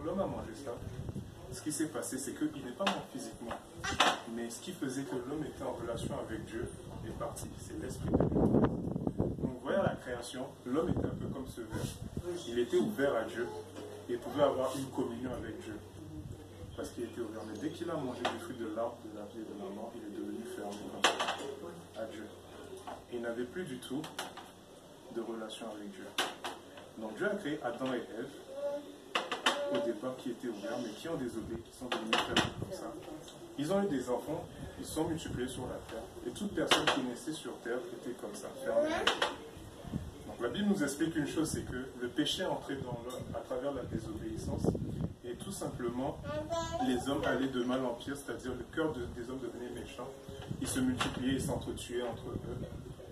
l'homme a mangé ça, ce qui s'est passé, c'est qu'il n'est pas mort physiquement. Mais ce qui faisait que l'homme était en relation avec Dieu est parti. C'est l'esprit de Dieu. Donc, vous voyez, à la création, l'homme était un peu comme ce verre. Il était ouvert à Dieu et pouvait avoir une communion avec Dieu. Parce qu'il était ouvert. Mais dès qu'il a mangé du fruit de l'arbre de la vie et de la mort, il est devenu fermé comme ça à Dieu. Et il n'avait plus du tout de relation avec Dieu. Donc Dieu a créé Adam et Ève au départ qui étaient ouverts, mais qui ont désobéi, qui sont devenus fermés comme ça. Ils ont eu des enfants, ils sont multipliés sur la terre. Et toute personne qui naissait sur terre était comme ça, fermée. Donc la Bible nous explique une chose, c'est que le péché est entré dans l'homme à travers la désobéissance. Et tout simplement, les hommes allaient de mal en pire, c'est-à-dire le cœur des hommes devenait méchant. Ils se multipliaient, ils s'entretuaient entre eux.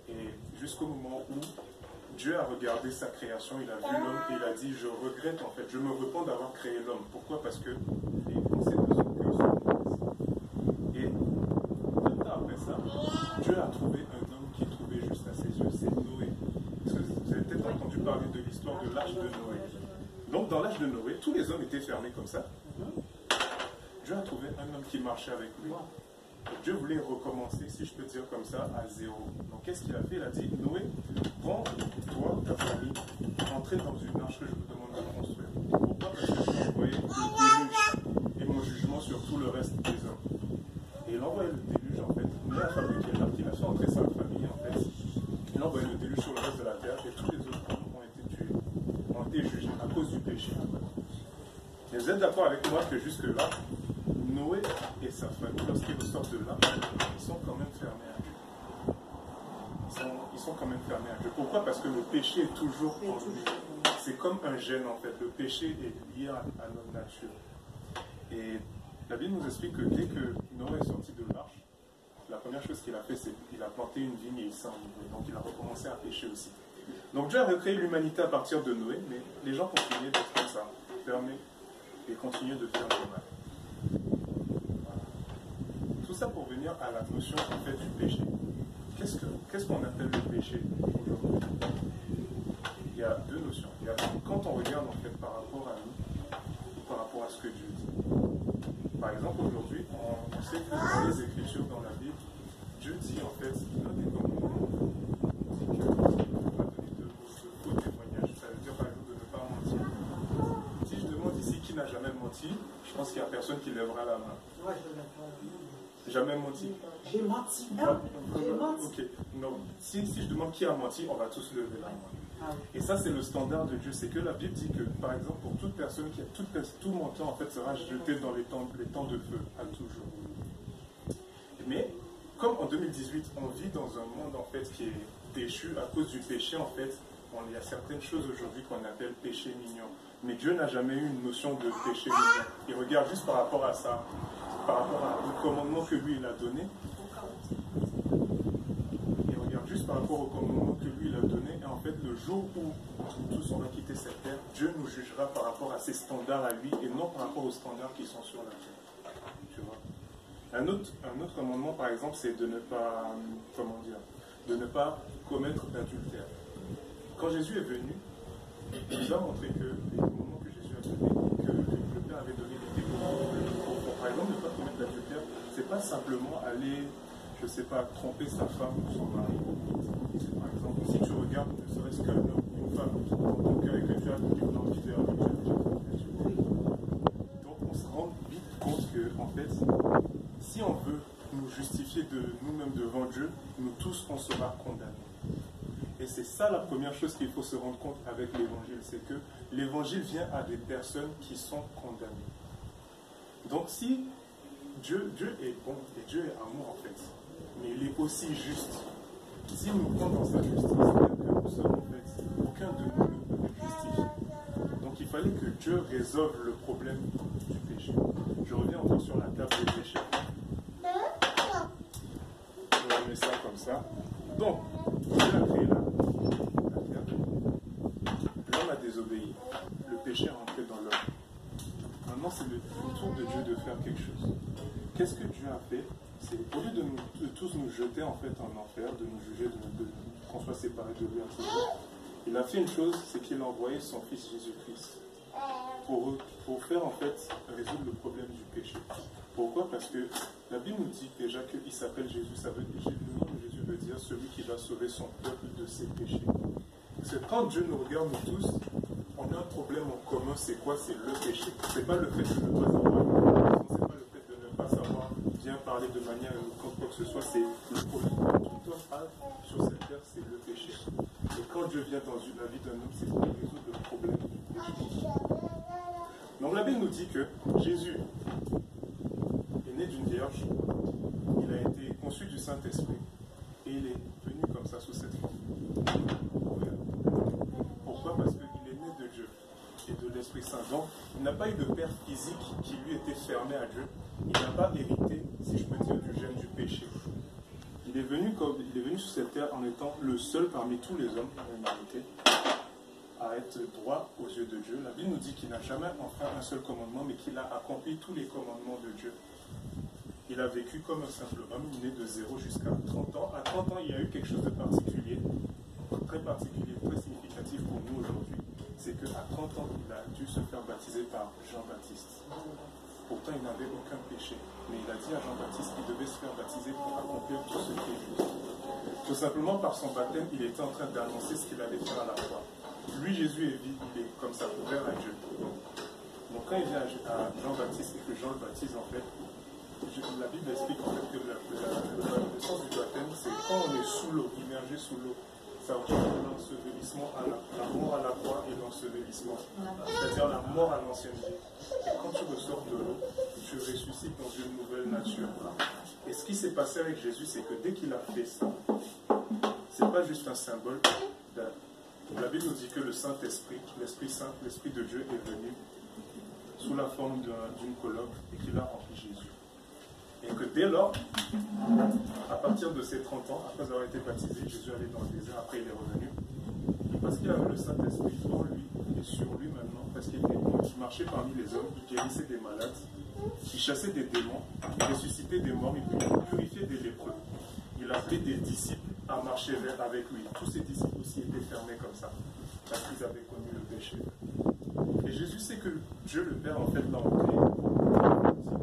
Et jusqu'au moment où Dieu a regardé sa création, il a vu l'homme et il a dit, je regrette en fait, je me repens d'avoir créé l'homme. Pourquoi? Parce que les pensées de son cœur sont mauvaises. Et peu de temps après ça, Dieu a trouvé un homme qui trouvait juste à ses yeux, c'est Noé. Parce que vous avez peut-être entendu parler de l'histoire de l'âge de Noé. Donc dans l'âge de Noé, tous les hommes étaient fermés comme ça. Dieu a trouvé un homme qui marchait avec lui. Dieu voulait recommencer, si je peux dire comme ça, à zéro. Donc qu'est-ce qu'il a fait? Il a dit, Noé, prends toi, ta famille, entrez dans une arche que je vous demande de construire. Pourquoi? Parce que je vais envoyer le déluge et mon jugement sur tout le reste des hommes. Et il a envoyé le déluge en fait. Noé a fabriqué l'arche, il a fait entrer sa famille en fait. Il a envoyé le déluge sur le reste de la terre et tous les autres hommes ont été tués, ont été jugés à cause du péché. Et vous êtes d'accord avec moi que jusque-là, Noé et sa famille, lorsqu'ils ressortent de là, ils sont quand même fermés à Dieu. Ils sont quand même fermés à Dieu. Pourquoi? Parce que le péché est toujours en lui. C'est comme un gène en fait. Le péché est lié à notre nature. Et la Bible nous explique que dès que Noé est sorti de l'arche, la première chose qu'il a fait, c'est qu'il a planté une vigne et il s'est enivré. Donc il a recommencé à pécher aussi. Donc Dieu a recréé l'humanité à partir de Noé, mais les gens continuaient d'être comme ça, fermés, et continuaient de faire du mal. Tout ça pour venir à la notion en fait du péché. Qu'est-ce qu'on appelle le péché aujourd'hui? Il y a deux notions. Il y a, quand on regarde en fait par rapport à nous, ou par rapport à ce que Dieu dit. Par exemple, aujourd'hui, on sait que dans les Écritures, dans la Bible, Dieu dit en fait, il donne des commandements, dit que ne pas donner de faux témoignages. Ça veut dire par exemple de ne pas mentir. Si je demande ici qui n'a jamais menti, je pense qu'il n'y a personne qui lèvera la main. Moi, je ne lève pas la main. Jamais menti. J'ai menti. J'ai menti. Ok. Non. Si je demande qui a menti, on va tous lever la main. Et ça, c'est le standard de Dieu. C'est que la Bible dit que, par exemple, pour toute personne qui a tout menteur, en fait, sera jeté dans les temps de feu, à toujours. Mais, comme en 2018, on vit dans un monde, en fait, qui est déchu à cause du péché, en fait, il y a certaines choses aujourd'hui qu'on appelle péché mignon. Mais Dieu n'a jamais eu une notion de péché mignon. Il regarde juste par rapport à ça, par rapport au commandement que lui, il a donné. Il regarde juste par rapport au commandement que lui, il a donné. Et en fait, le jour où nous tous on va quitter cette terre, Dieu nous jugera par rapport à ses standards à lui et non par rapport aux standards qui sont sur la terre. Tu vois? Un autre commandement, par exemple, c'est de ne pas, de ne pas commettre d'adultère. Quand Jésus est venu, il nous a montré que les commandements que Jésus a donnés, que le Père avait donné des commandements pour, par exemple, ne pas commettre d'adultère, c'est pas simplement aller, je sais pas, tromper sa femme ou son mari. C'est par exemple, si tu regardes ne serait-ce qu'un homme, une femme dans ton cœur et que tu as une envie de faire avec Dieu. Donc on se rend vite compte que, en fait, si on veut nous justifier de nous-mêmes devant Dieu, nous tous on sera condamnés. Et c'est ça la première chose qu'il faut se rendre compte avec l'évangile, c'est que l'évangile vient à des personnes qui sont condamnées. Donc si Dieu est bon et Dieu est amour en fait, mais il est aussi juste. Si nous prenons dans sa justice, que nous sommes en fait, aucun de nous ne peut être justifié. Donc il fallait que Dieu résolve le problème du péché. Je reviens encore sur la table des péchés. Je remets ça comme ça. Donc, Dieu a créé la terre. L'homme a désobéi. Le péché est rentré dans l'homme. Maintenant, c'est le tour de Dieu de faire quelque chose. Qu'est-ce que Dieu a fait? C'est au lieu de tous nous jeter en fait en enfer, de nous juger, qu'on soit séparés de lui à toujours, il a fait une chose, c'est qu'il a envoyé son fils Jésus-Christ pour faire en fait résoudre le problème du péché. Pourquoi? Parce que la Bible nous dit déjà qu'il s'appelle Jésus, ça veut dire, le nom de Jésus veut dire celui qui va sauver son peuple de ses péchés. Parce que quand Dieu nous regarde nous tous, on a un problème en commun, c'est quoi? C'est le péché. C'est pas le fait de ne pas avoir une religion, c'est pas le fait de ne pas savoir bien parler de manière éloquente, quoi que ce soit, c'est le problème que tout homme a sur cette terre, c'est le péché. Et quand Dieu vient dans la vie d'un homme, c'est pour résoudre le problème du péché. Donc la Bible nous dit que Jésus est né d'une vierge, il a été conçu du Saint-Esprit et il est venu comme ça sous cette forme. Pourquoi? Parce qu'il est né de Dieu et de l'Esprit Saint. Donc il n'a pas eu de père physique qui lui était fermé à Dieu. Il n'a pas hérité, si je peux dire, du gène du péché. Il est venu sur cette terre en étant le seul parmi tous les hommes de l'humanité à être droit aux yeux de Dieu. La Bible nous dit qu'il n'a jamais enfreint un seul commandement, mais qu'il a accompli tous les commandements de Dieu. Il a vécu comme un simple homme, né de 0 jusqu'à 30 ans. À 30 ans, il y a eu quelque chose de particulier, très particulier, très significatif pour nous aujourd'hui. C'est qu'à 30 ans, il a dû se faire baptiser par Jean-Baptiste. Pourtant, il n'avait aucun péché. Mais il a dit à Jean-Baptiste qu'il devait se faire baptiser pour accomplir tout ce qui est juste. Tout simplement, par son baptême, il était en train d'annoncer ce qu'il allait faire à la croix. Lui, Jésus est vide, il est comme ça, ouvert à Dieu. Donc quand il vient à Jean-Baptiste et que Jean le baptise, en fait, la Bible explique en fait que le sens du baptême, c'est quand on est sous l'eau, immergé sous l'eau. Ça représente l'ensevelissement à la mort à la croix et l'ensevelissement. C'est-à-dire la mort à l'ancienne vie. Et quand tu ressors de l'eau, tu ressuscites dans une nouvelle nature. Et ce qui s'est passé avec Jésus, c'est que dès qu'il a fait ça, c'est pas juste un symbole. La Bible nous dit que le Saint-Esprit, l'Esprit Saint, l'Esprit de Dieu est venu sous la forme d'une colombe et qu'il a rempli Jésus. Et que dès lors, à partir de ses 30 ans, après avoir été baptisé, Jésus allait dans le désert, après il est revenu. Et parce qu'il avait le Saint-Esprit en lui et sur lui maintenant, parce qu'il marchait parmi les hommes, il guérissait des malades, il chassait des démons, il ressuscitait des morts, il purifiait des lépreux. Il appelait des disciples à marcher avec lui. Tous ses disciples aussi étaient fermés comme ça, parce qu'ils avaient connu le péché. Et Jésus sait que Dieu le Père, en fait, l'a envoyé.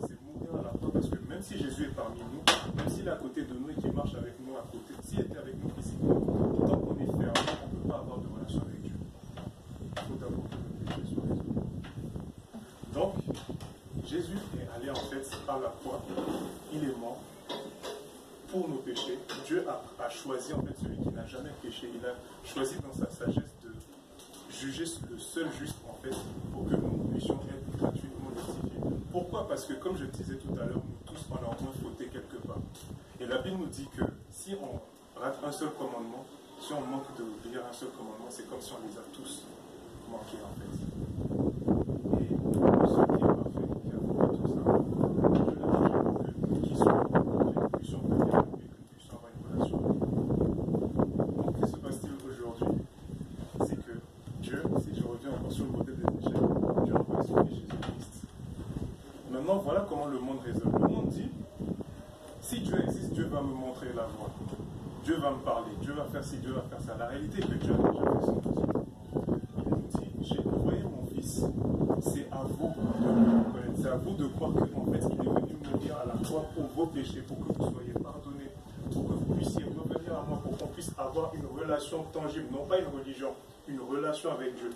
C'est mourir à la croix, parce que même si Jésus est parmi nous, même s'il est à côté de nous et qu'il marche avec nous à côté, s'il était avec nous physiquement, tant qu'on est fermé, on ne peut pas avoir de relation avec Dieu. Il faut d'abord que le péché soit résolu. Donc, Jésus est allé en fait par la croix, il est mort pour nos péchés. Dieu a choisi en fait celui qui n'a jamais péché. Il a choisi dans sa sagesse de juger le seul juste en fait pour que nous puissions être gratuitement justifiés. Pourquoi? Parce que comme je disais tout à l'heure, nous tous on a au moins fauté quelque part. Et la Bible nous dit que si on rate un seul commandement, si on manque d'obéir à un seul commandement, c'est comme si on les a tous manqués en fait. Et celui qui est parfait, qui a fait tout ça, Dieu l'a fait pour que qui soit que nous puissions venir et que nous puissions avoir une relation avec lui. Donc, que se passe-t-il aujourd'hui? C'est que Dieu, si je reviens encore sur le modèle des déchets, Dieu envoie son Fils Jésus-Christ. Maintenant, voilà comment le monde raisonne. Le monde dit, si Dieu existe, Dieu va me montrer la voie. Dieu va me parler, Dieu va faire ci, Dieu va faire ça. La réalité est que Dieu a déjà fait son petit. Il nous dit, j'ai envoyé mon Fils. C'est à vous de me reconnaître. C'est à vous de croire qu'en fait, il est venu mourir à la croix pour vos péchés, pour que vous soyez pardonnés, pour que vous puissiez revenir à moi, pour qu'on puisse avoir une relation tangible, non pas une religion, une relation avec Dieu.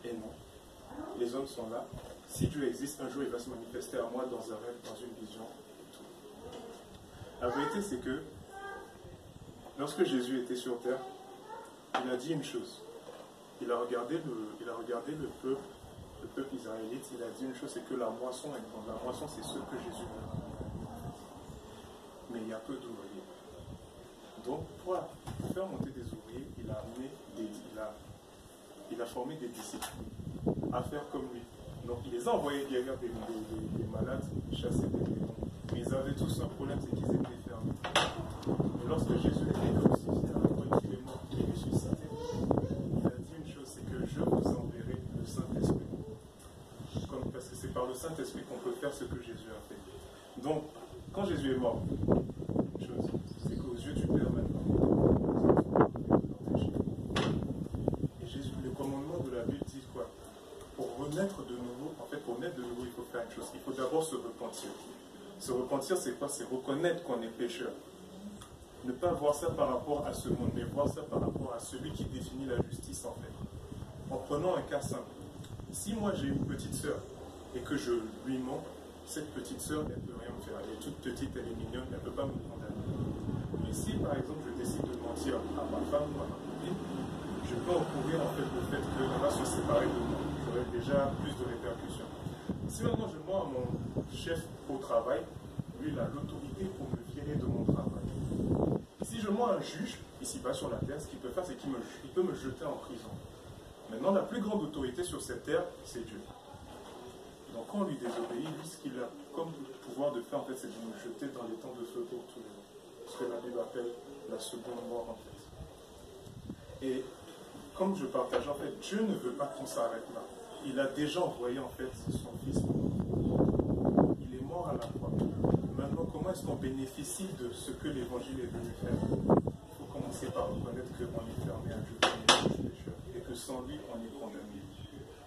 Et non, les hommes sont là. Si Dieu existe, un jour il va se manifester à moi dans un rêve, dans une vision. Et tout. La vérité, c'est que lorsque Jésus était sur terre, il a dit une chose. Il a regardé le peuple israélite, il a dit une chose, c'est que la moisson est grande. La moisson, c'est ce que Jésus veut. Mais il y a peu d'ouvriers. Donc, pour faire monter des ouvriers, il a formé des disciples à faire comme lui. Donc, il les a envoyés guérir des malades, chasser des démons. Mais ils avaient tous un problème, c'est qu'ils étaient fermés. Et lorsque Jésus était crucifié à la croix, qu'il est mort, qu'il est ressuscité, il a dit une chose, c'est que je vous enverrai le Saint-Esprit. Parce que c'est par le Saint-Esprit qu'on peut faire ce que Jésus a fait. Donc, quand Jésus est mort, une chose, c'est qu'aux yeux du Père maintenant, et Jésus, le commandement de la Bible dit quoi? Pour naître de nouveau, en fait, pour naître de nouveau, il faut faire une chose. Il faut d'abord se repentir. Se repentir, c'est quoi? C'est reconnaître qu'on est pécheur. Ne pas voir ça par rapport à ce monde, mais voir ça par rapport à celui qui définit la justice, en fait. En prenant un cas simple. Si moi j'ai une petite sœur et que je lui mens, cette petite sœur, elle ne peut rien me faire. Elle est toute petite, elle est mignonne, elle ne peut pas me condamner. Mais si par exemple je décide de mentir à ma femme ou à ma copine, je peux encourir en fait le fait qu'elle va se séparer de moi. J'aurai déjà plus de répercussions. Si maintenant je mens à mon chef au travail, lui il a l'autorité pour me virer de mon travail. Si je mens à un juge, ici-bas sur la terre, ce qu'il peut faire, c'est qu'il peut me jeter en prison. Maintenant, la plus grande autorité sur cette terre, c'est Dieu. Donc quand on lui désobéit, lui, ce qu'il a comme pouvoir de faire, en fait, c'est de nous jeter dans les temps de feu pour tous les jours. Ce que la Bible appelle la seconde mort, en fait. Et comme je partage, en fait, Dieu ne veut pas qu'on s'arrête là. Il a déjà envoyé, en fait, son Fils pour nous. Il est mort à la croix. Maintenant, comment est-ce qu'on bénéficie de ce que l'Évangile est venu faire? Il faut commencer par reconnaître qu'on est fermé à Dieu, qu'on est pécheur, et que sans lui, on est condamné.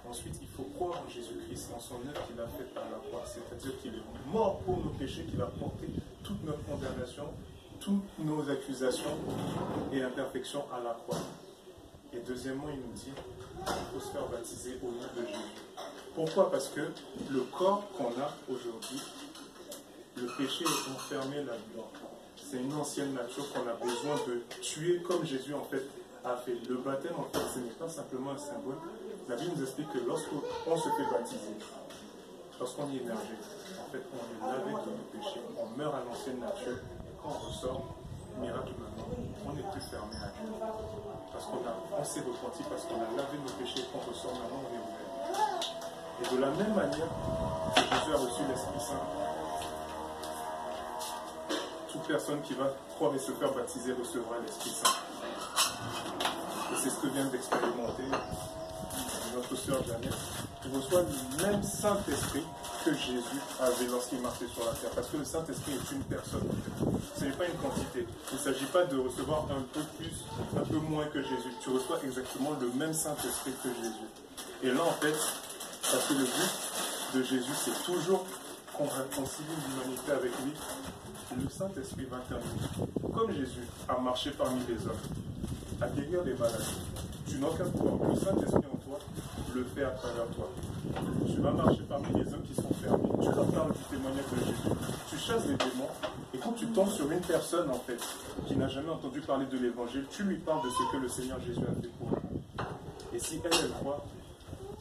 Ensuite, il faut croire en Jésus-Christ, en son œuvre qu'il a faite à la croix. C'est-à-dire qu'il est mort pour nos péchés, qu'il a porté toute notre condamnation, toutes nos accusations et imperfections à la croix. Et deuxièmement, il nous dit qu'il faut se faire baptiser au nom de Jésus. Pourquoi? Parce que le corps qu'on a aujourd'hui, le péché est enfermé là-dedans. C'est une ancienne nature qu'on a besoin de tuer comme Jésus en fait a fait. Le baptême en fait ce n'est pas simplement un symbole. La Bible nous explique que lorsqu'on se fait baptiser, lorsqu'on est émergé, en fait on est lavé de nos péchés, on meurt à l'ancienne nature et quand on ressort, miraculeusement, on n'est plus fermé à Dieu. Parce qu'on s'est repenti, parce qu'on a lavé nos péchés et qu'on ressort maintenant on est ouvert. Et de la même manière que Jésus a reçu l'Esprit Saint, toute personne qui va croire et se faire baptiser recevra l'Esprit Saint. Et c'est ce que vient d'expérimenter notre sœur Jeannette, qui reçoit le même Saint-Esprit que Jésus avait lorsqu'il marchait sur la terre. Parce que le Saint-Esprit est une personne. Ce n'est pas une quantité. Il ne s'agit pas de recevoir un peu plus, un peu moins que Jésus. Tu reçois exactement le même Saint-Esprit que Jésus. Et là, en fait, parce que le but de Jésus, c'est toujours qu'on réconcilie l'humanité avec lui, le Saint-Esprit va terminer. Comme Jésus a marché parmi les hommes, à guérir les maladies, tu n'as aucun pouvoir. Le Saint-Esprit en toi le fait à travers toi. Tu vas marcher parmi les hommes qui sont fermés. Tu leur parles du témoignage de Jésus. Tu chasses les démons. Et quand tu tombes sur une personne, en fait, qui n'a jamais entendu parler de l'Évangile, tu lui parles de ce que le Seigneur Jésus a fait pour elle. Et si elle croit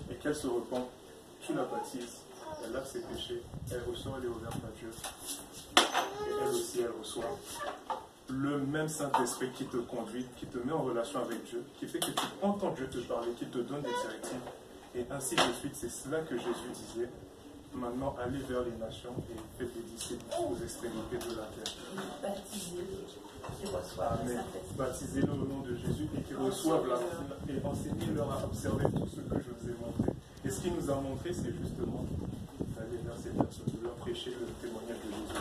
et qu'elle se repent, tu la baptises. Elle lave ses péchés. Elle ressort, elle est ouverte à Dieu. Et elle aussi, elle reçoit le même Saint-Esprit qui te conduit, qui te met en relation avec Dieu, qui fait que tu entends Dieu te parler, qui te donne des directives. Et ainsi de suite, c'est cela que Jésus disait. Maintenant, allez vers les nations et faites des disciples aux extrémités de la terre. Baptisez-les, qui reçoivent le Saint-Esprit. Baptisez-le au nom de Jésus et qui reçoivent la et enseignez-leur à observer tout ce que je vous ai montré. Et ce qu'il nous a montré, c'est justement d'aller vers ces personnes, de leur prêcher le témoignage de Jésus,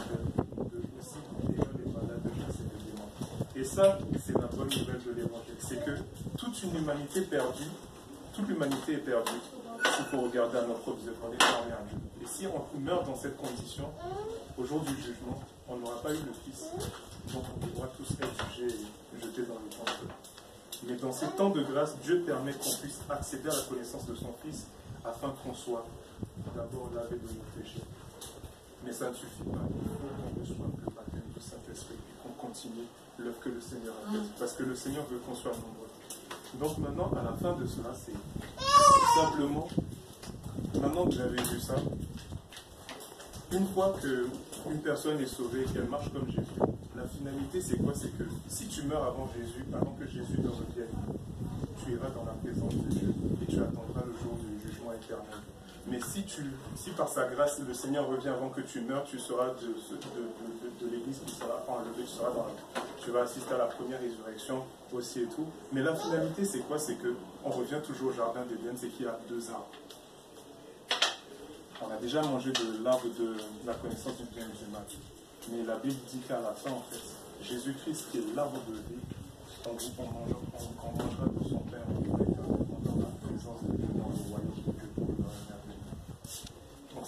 de aussi guérir les malades, de chasser les démons. Et ça, c'est la bonne nouvelle de l'Évangile. C'est que toute une humanité perdue, toute l'humanité est perdue. Il faut regarder à notre propre œuvre, on est fermé à Dieu. Et si on meurt dans cette condition, au jour du jugement, on n'aura pas eu le Fils. Donc on devra tous être jugés et jetés dans le temps de feu. Mais dans ces temps de grâce, Dieu permet qu'on puisse accéder à la connaissance de son Fils afin qu'on soit d'abord lavé de nos péchés. Mais ça ne suffit pas. Il faut qu'on reçoive le baptême du Saint-Esprit et qu'on continue l'œuvre que le Seigneur a faite. Parce que le Seigneur veut qu'on soit nombreux. Donc maintenant, à la fin de cela, c'est simplement, maintenant que j'avais vu ça, une fois qu'une personne est sauvée et qu'elle marche comme Jésus, la finalité c'est quoi? C'est que si tu meurs avant Jésus, avant que Jésus ne revienne, tu iras dans la présence de Dieu et tu attendras le jour du jugement éternel. Mais si par sa grâce le Seigneur revient avant que tu meurs, tu seras de l'église qui sera enlevée, tu vas assister à la première résurrection aussi et tout. Mais la finalité c'est quoi? C'est qu'on revient toujours au jardin d'Éden, c'est qu'il y a deux arbres. On a déjà mangé de l'arbre de la connaissance du bien et du mal. Mais la Bible dit qu'à la fin, en fait, Jésus-Christ qui est l'arbre de vie, on mangera de son pain dans la présence de Dieu, dans le royaume de Dieu pour le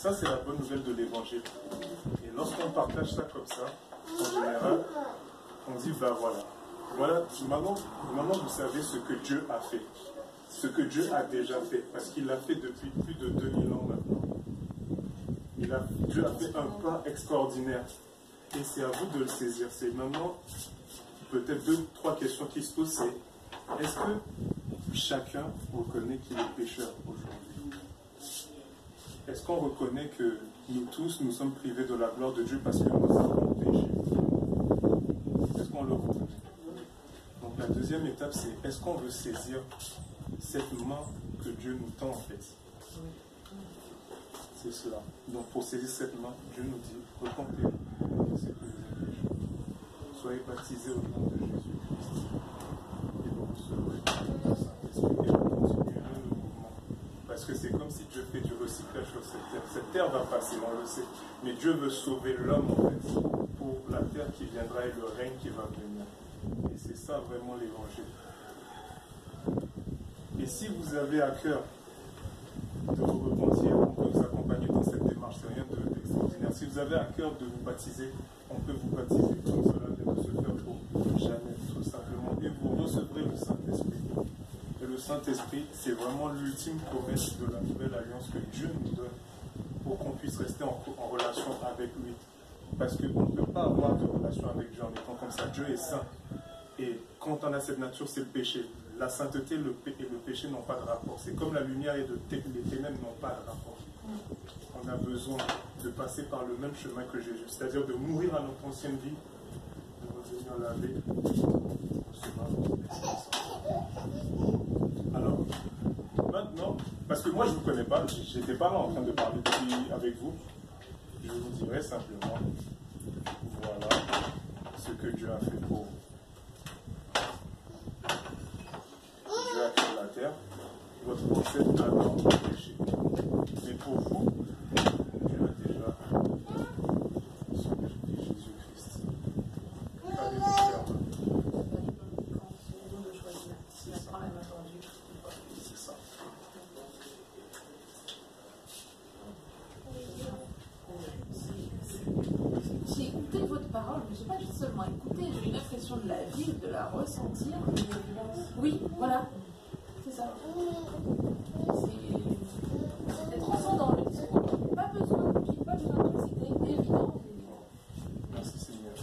Ça, c'est la bonne nouvelle de l'évangile. Et lorsqu'on partage ça comme ça, en général, on dit, bah voilà. Voilà, maintenant vous savez ce que Dieu a fait. Ce que Dieu a déjà fait. Parce qu'il l'a fait depuis plus de 2000 ans maintenant. Dieu a fait un pas extraordinaire. Et c'est à vous de le saisir. C'est maintenant, peut-être 2-3 questions qui se posent. C'est, est-ce que chacun reconnaît qu'il est pécheur aujourd'hui? Est-ce qu'on reconnaît que nous tous, nous sommes privés de la gloire de Dieu parce que nous avons péché? Est-ce qu'on le reconnaît? Donc la deuxième étape, c'est, est-ce qu'on veut saisir cette main que Dieu nous tend en fait? C'est cela. Donc pour saisir cette main, Dieu nous dit, repentez-vous, c'est que vous êtes pécheurs. Soyez baptisés au nom de Jésus-Christ. Et vous recevrez le Saint-Esprit et vous continuerez le mouvement. Parce que c'est comme si Dieu fait du recyclage sur cette terre. Cette terre va passer, on le sait. Mais Dieu veut sauver l'homme en fait, pour la terre qui viendra et le règne qui va venir. Et c'est ça vraiment l'évangile. Et si vous avez à cœur de vous repentir, on peut vous accompagner dans cette démarche, c'est rien d'extraordinaire. Si vous avez à cœur de vous baptiser, on peut vous baptiser comme cela vient de se faire pour jamais, tout simplement. Et vous recevrez le Saint-Esprit. Et le Saint-Esprit, c'est vraiment l'ultime promesse de la nouvelle alliance que Dieu nous donne pour qu'on puisse rester en relation avec lui. Parce qu'on ne peut pas avoir de relation avec Dieu en étant comme ça. Dieu est saint. Et quand on a cette nature, c'est le péché. La sainteté et le péché n'ont pas de rapport. C'est comme la lumière et les ténèbres n'ont pas de rapport. On a besoin de passer par le même chemin que Jésus. C'est-à-dire de mourir à notre ancienne vie, de revenir laver. Alors, maintenant, parce que moi je ne vous connais pas, je n'étais pas là en train de parler avec vous, je vous dirai simplement, voilà ce que Dieu a fait pour vous. Dieu a créé la terre, votre ancêtre Adam a péché. Mais pour vous, Dieu a déjà sauvé Jésus-Christ. Allez-vous faire. C'est ça. J'ai écouté votre parole, mais je n'ai pas juste seulement écouté, j'ai eu l'impression de la vivre, de la ressentir. Oui, voilà, c'est ça. C'est transcendant le discours. Pas besoin de c'était évident. Merci Seigneur.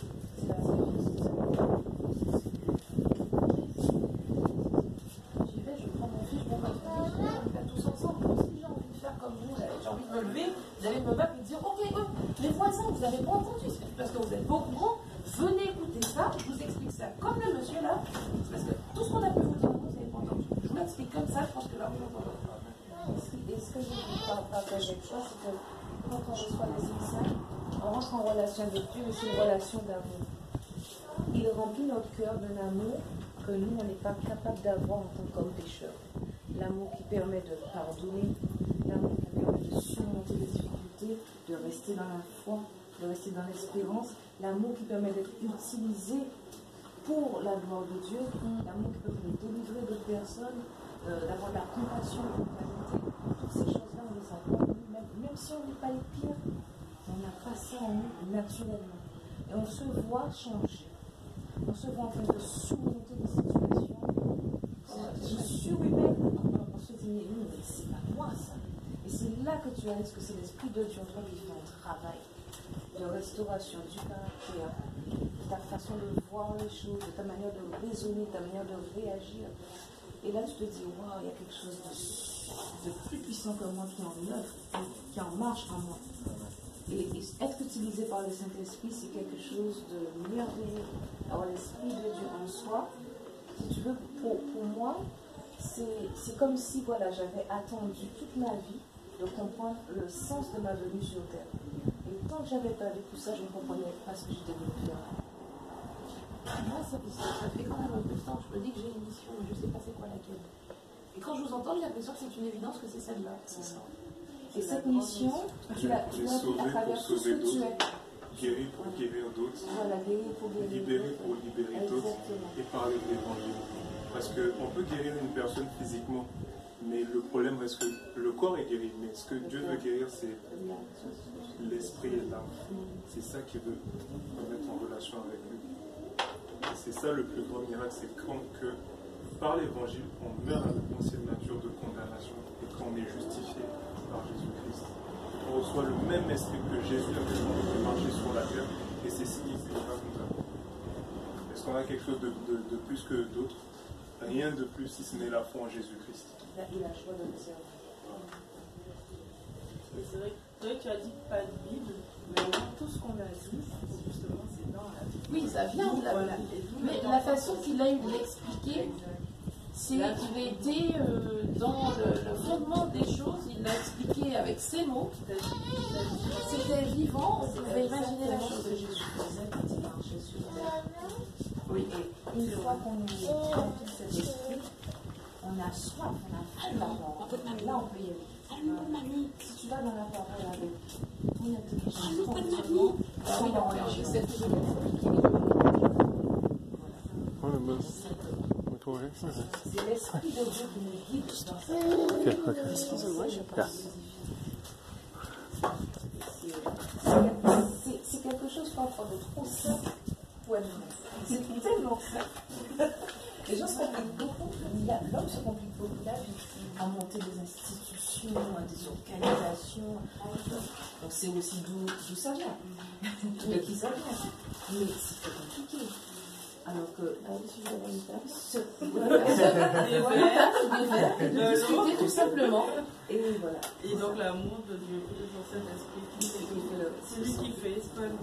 J'y vais, je prends mon fils, je prends ma fille, on fait tous ensemble. Si j'ai envie de faire comme vous, j'ai envie de me lever, vous allez me battre et me dire, ok, les voisins, vous n'avez pas entendu, c'est parce que vous êtes beaucoup grands, venez écouter ça, je vous explique ça. Comme le monsieur là, c'est parce que tout ce qu'on a pu vous dire, vous n'avez pas entendu. Je vous l'explique comme ça, je pense que là, vous l'entendez. Et ce que je veux partager avec toi, c'est que quand on reçoit les insights, on rentre en relation avec Dieu, mais c'est une relation d'amour. Il remplit notre cœur d'un amour que nous, on n'est pas capable d'avoir en tant qu'homme pécheur. L'amour qui permet de pardonner, l'amour qui permet de surmonter les difficultés, de rester dans la foi, de rester dans l'espérance, l'amour qui permet d'être utilisé pour la gloire de Dieu, l'amour qui permet de délivrer d'autres personnes, d'avoir de la compassion, de l'humanité. Toutes ces choses-là, on les a pas en nous, même si on n'est pas les pires, on n'a pas ça en nous naturellement. Et on se voit changer. On se voit en train de surmonter des situations surhumaines. On se dit, mais c'est pas moi ça. Et c'est là que tu réalises que c'est l'Esprit de Dieu en toi qui fait un travail de restauration du caractère, de ta façon de voir les choses, de ta manière de raisonner, de ta manière de réagir. Et là, tu te dis, waouh, il y a quelque chose de plus puissant que moi qui est en œuvre, qui en marche en moi. Et être utilisé par le Saint-Esprit, c'est quelque chose de merveilleux. Alors, l'Esprit de Dieu en soi, si tu veux, pour moi, c'est comme si, voilà, j'avais attendu toute ma vie de comprendre le sens de ma venue sur terre. Et tant que j'avais pas vu tout ça, je ne comprenais pas ce que j'étais venu faire. Moi, ça fait quand même un peu de temps. Je me dis que j'ai une mission, mais je ne sais pas c'est quoi laquelle. Et quand je vous entends, j'ai l'impression que c'est une évidence que c'est celle-là. C'est ça. Et cette mission, tu l'as fait à travers tout ce que tu es. Guérir pour guérir d'autres. Voilà, guérir pour guérir. Libérer pour libérer d'autres. Et parler de l'évangile. Parce qu'on peut guérir une personne physiquement, Mais le problème reste que le corps est guéri, mais ce que Dieu veut guérir, c'est l'esprit et l'âme. C'est ça qu'il veut mettre en relation avec lui. Et c'est ça le plus grand miracle, c'est quand que par l'évangile, on meurt à notre ancienne nature de condamnation et qu'on est justifié par Jésus-Christ. On reçoit le même esprit que Jésus avait marché sur la terre, et c'est ce qui va nous amener. Est-ce qu'on a quelque chose de plus que d'autres? Rien de plus si ce n'est la foi en Jésus-Christ. Il a choix de le servir. C'est vrai que tu as dit pas de Bible, mais tout ce qu'on a dit, justement, c'est dans la Bible. Oui, ça vient de la Bible. Mais la façon qu'il a eu de l'expliquer, c'est qu'il a été dans le fondement des choses, il l'a expliqué avec ses mots. C'était vivant, on pouvait imaginer la chose que Jésus faisait quand il marchait sur terre. Oui, et une fois qu'on est rempli de cet esprit, on a soif, on a faim de la parole. Là, on peut y aller. Si tu vas dans la parole avec ton intelligence, ton raisonnement, oui, non, j'essaie toujours d'expliquer. C'est l'esprit de Dieu qui nous guide dans ça. Excusez-moi, je pense. C'est quelque chose parfois de trop simple pour être vrai. C'est tellement simple. Les gens se compliquent beaucoup. L'homme se complique beaucoup la vie à monter des institutions, à des organisations. Donc c'est aussi d'où ça vient. De qui ça vient. Mais c'est très compliqué. Alors que de discuter tout simplement. Et voilà. Et donc l'amour de Dieu, dans cet esprit, c'est lui qui fait, c'est pas nous.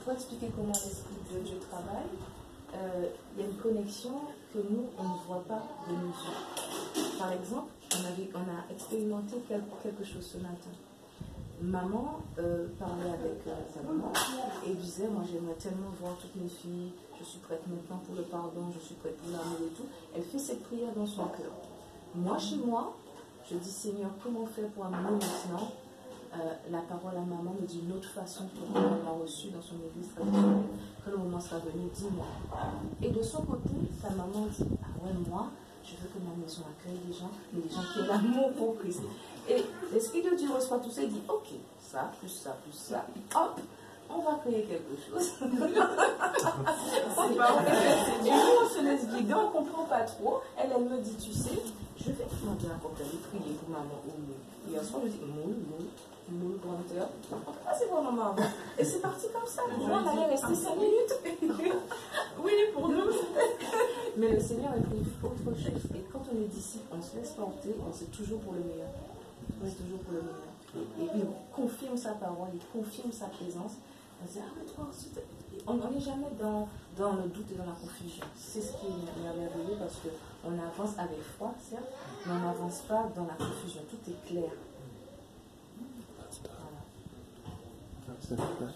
Pour expliquer comment l'esprit de Dieu travaille, il y a une connexion que nous, on ne voit pas de nos yeux. Par exemple, on a expérimenté quelque chose ce matin. Maman parlait avec sa maman et disait, moi j'aimerais tellement voir toutes mes filles, je suis prête maintenant pour le pardon, je suis prête pour l'amour et tout. Elle fait cette prière dans son cœur. Moi, chez moi, je dis, Seigneur, comment faire pour amener maintenant la parole à maman, mais d'une autre façon que maman l'a reçue dans son église traditionnelle. Quand le moment sera venu, dis-moi. Et de son côté, sa maman dit, ah ouais, moi, je veux que ma maison accueille des gens, mais des gens qui aient l'amour pour Christ. Et l'Esprit de Dieu reçoit tout ça et dit, ok, ça, plus ça, plus ça, hop, on va créer quelque chose. C'est pas vrai. Du coup, on se laisse guider, on ne comprend pas trop. Elle me dit, tu sais, je vais demander un cocktail et prier pour maman au moule. Et un soir, je dis, moule, grandeur. Ah, c'est pour maman. Et c'est parti comme ça. Moi, on allait rester 5 minutes. Oui, pour nous. Mais le Seigneur a pris autre chose. Et quand on est disciple, on se laisse porter, on sait toujours pour le meilleur. On est toujours pour le meilleur. Et il confirme sa parole, il confirme sa présence. On se dit, ah, mais toi ensuite. On n'est jamais dans le doute et dans la confusion. C'est ce qui est merveilleux parce qu'on avance avec foi, certes, mais on n'avance pas dans la confusion. Tout est clair. Voilà.